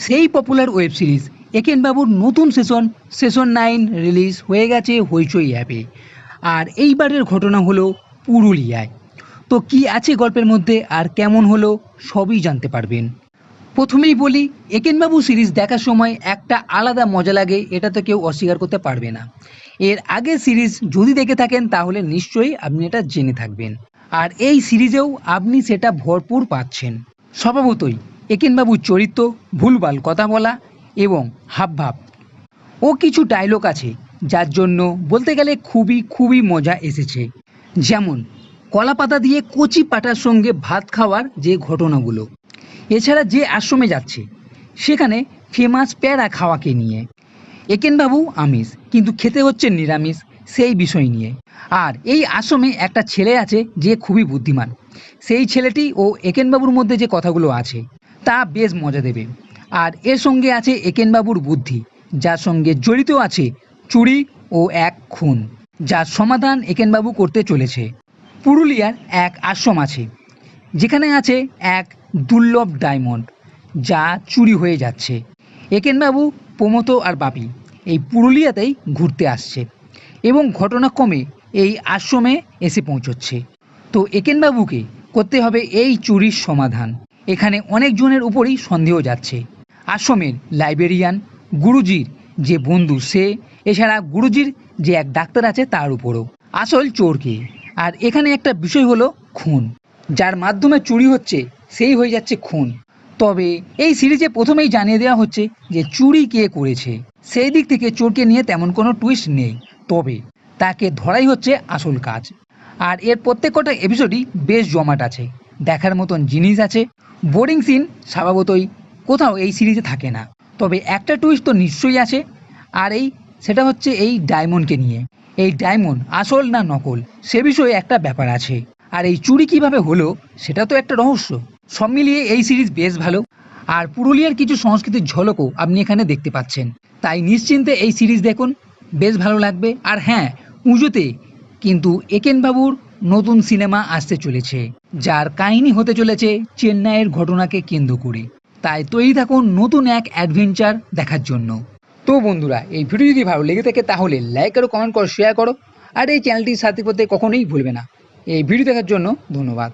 সেই popular web series Eken বাবুর নতুন সেশন 9 রিলিজ হয়ে গেছে হইচই অ্যাপে। আর এইবারের ঘটনা হলো পুরুলিয়ায়। তো কি আছে গল্পের মধ্যে আর কেমন হলো সবই জানতে পারবেন। প্রথমেই বলি, একেনবাবু সিরিজ দেখার সময় একটা আলাদা মজা লাগে, এটা তো কেউ অস্বীকার করতে পারবে না। এর আগে সিরিজ যদি দেখে থাকেন তাহলে নিশ্চয়ই আপনি এটা জেনে থাকবেন। আর এই সিরিজেও আপনি সেটা ভরপুর পাচ্ছেন। স্বভাবতই একেনবাবুর চরিত্র, ভুলভাল কথা বলা এবং হাবভাব ও কিছু ডায়লগ আছে যার জন্য বলতে গেলে খুবই খুবই মজা এসেছে। যেমন কলাপাতা দিয়ে কচি পাটার সঙ্গে ভাত খাওয়ার যে ঘটনাগুলো, এছাড়া যে আশ্রমে যাচ্ছে সেখানে ফেমাস প্যারা খাওয়াকে নিয়ে, একেনবাবু আমিষ কিন্তু খেতে হচ্ছে নিরামিষ সেই বিষয় নিয়ে। আর এই আশ্রমে একটা ছেলে আছে যে খুবই বুদ্ধিমান, সেই ছেলেটি ও একেনবাবুর মধ্যে যে কথাগুলো আছে তা বেশ মজা দেবে। আর এর সঙ্গে আছে একেনবাবুর বুদ্ধি, যার সঙ্গে জড়িত আছে চুরি ও এক খুন, যার সমাধান একেনবাবু করতে চলেছে। পুরুলিয়ার এক আশ্রম আছে যেখানে আছে এক দুর্লভ ডায়মন্ড যা চুরি হয়ে যাচ্ছে। একেনবাবু, প্রমথ আর বাপি এই পুরুলিয়াতেই ঘুরতে আসছে এবং ঘটনাক্রমে এই আশ্রমে এসে পৌঁছচ্ছে। তো একেনবাবুকে করতে হবে এই চুরির সমাধান। এখানে অনেকজনের উপরই সন্দেহ যাচ্ছে, আশ্রমের লাইব্রেরিয়ান, গুরুজির যে বন্ধু সে, এছাড়া গুরুজির যে এক ডাক্তার আছে তার উপরও। আসল চোরকে। আর এখানে একটা বিষয় হলো খুন, যার মাধ্যমে চুরি হচ্ছে সেই হয়ে যাচ্ছে খুন। তবে এই সিরিজে প্রথমেই জানিয়ে দেওয়া হচ্ছে যে চুরি কে করেছে, সেই দিক থেকে চোরকে নিয়ে তেমন কোনো টুইস্ট নেই, তবে তাকে ধরাই হচ্ছে আসল কাজ। আর এর প্রত্যেকটা এপিসোডই বেশ জমাট আছে, দেখার মতন জিনিস আছে। বোরিং সিন স্বভাবতই কোথাও এই সিরিজে থাকে না, তবে একটা টুইস্ট তো নিশ্চয়ই আছে। আর সেটা হচ্ছে এই ডায়মন্ডকে নিয়ে। এই ডায়মন্ড আসল না নকল সে বিষয়ে একটা ব্যাপার আছে, আর এই চুরি কিভাবে হলো সেটা তো একটা রহস্য। সব মিলিয়ে এই সিরিজ বেশ ভালো। আর পুরুলিয়ার কিছু সংস্কৃতির ঝলকও আপনি এখানে দেখতে পাচ্ছেন, তাই নিশ্চিন্তে এই সিরিজ দেখুন, বেশ ভালো লাগবে। আর হ্যাঁ, পুজোতে কিন্তু একেনবাবুর নতুন সিনেমা আসতে চলেছে, যার কাহিনী হতে চলেছে চেন্নাইয়ের ঘটনাকে কেন্দ্র করে। তাই তৈরি থাকুন নতুন এক অ্যাডভেঞ্চার দেখার জন্য। তো বন্ধুরা, এই ভিডিও যদি ভালো লেগে থাকে তাহলে লাইক করো, কমেন্ট করো, শেয়ার করো, আর এই চ্যানেলটির সাথে করতে কখনোই ভুলবে না। এই ভিডিও দেখার জন্য ধন্যবাদ।